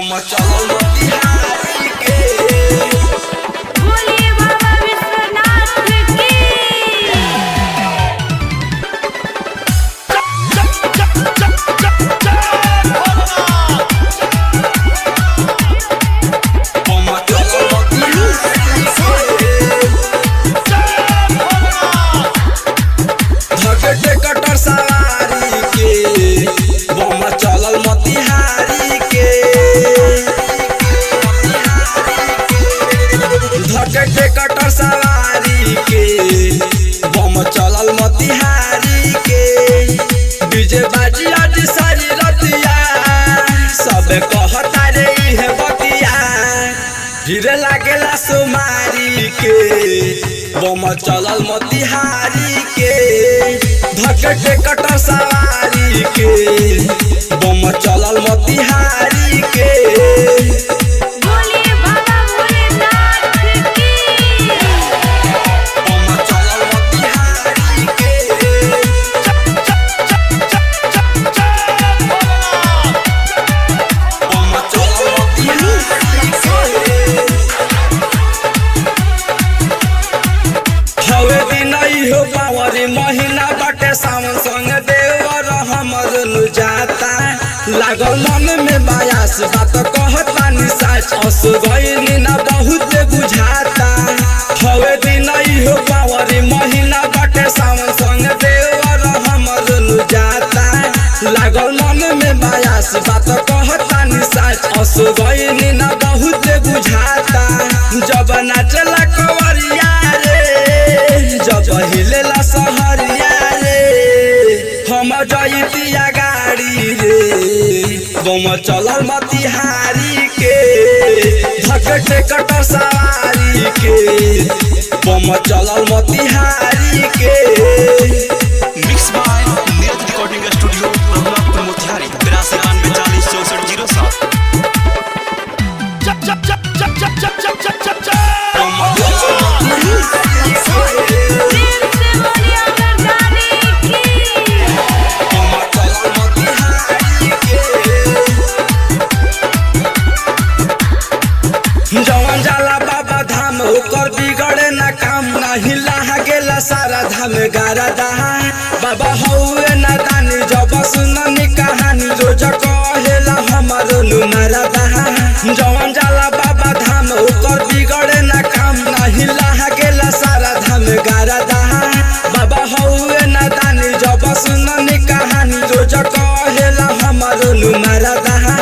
चलल मोतिहारी के बोलिए बाबा विश्वनाथ की। कटर सवारी के बम चलल मोतिहारी के धके कटर सवारी के बम चलल मोतिहारी के डीजे बाजी आज सारी रतिया सब कहता रे है बतिया गिरे लागेला सुमारी के बम चलल मोतिहारी के धके कटर सवारी के बम चलल मोतिहारी के बोलिए बाबा भोलेनाथ की। बम चलल मोतिहारी के बम चलल मोतिहारी के हवे दिन हो पावरी महीना बाटे सावन संग देवर हमर नु जाता लागल मन में बायास बात कहता नि सच अस गइनी ना बहुत बुझाता हवे दिन हो पावरी महीना बाटे सावन संग देवर हमर नु जाता लागल मन में बायास बात कहता नि सच अस गइनी ना बहुत बुझाता जब नाचला कवरिया रे जब हिलेला सहरिया रे हम जइतिया गाड़ी रे बम चलल मोतिहारी के धके कटर सवारी के बम चलल मोतिहारी के mix by Neeraj recording studio Raghunathpur Motihari 8392406407। बम चलल मोतिहारी के प्रेम से बोलिए अमरदानी की। बम चलल मोतिहारी के जवन जाला बाबा धाम ओकर बिगड़े ना काम नाही लाहा गेला सारा धाम गारा दहा बाबा हौवे ना दानी जब सुननी कहानी रोज कहेला हमर नुमारा दहा जवन जाला बाबा धाम ओकर बिगड़े ना काम नाही लाहा गेला सारा धाम गारा दहा बाबा हौवे ना दानी जब सुननी कहानी रोज कहेला हमर नुमारा दहा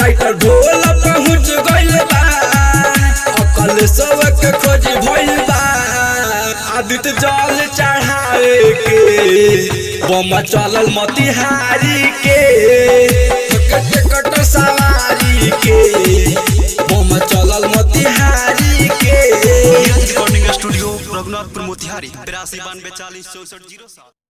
राइटर ढोल पहुँच गइल बा अकल सबके खोज भइल बा आदित्य जल चढ़ावे के बम चलल मोतिहारी के कटर सवारी के बम चलल मोतिहारी के नीरज रिकॉर्डिंग स्टूडियो रघुनाथपुर मोतिहारी 8392406407।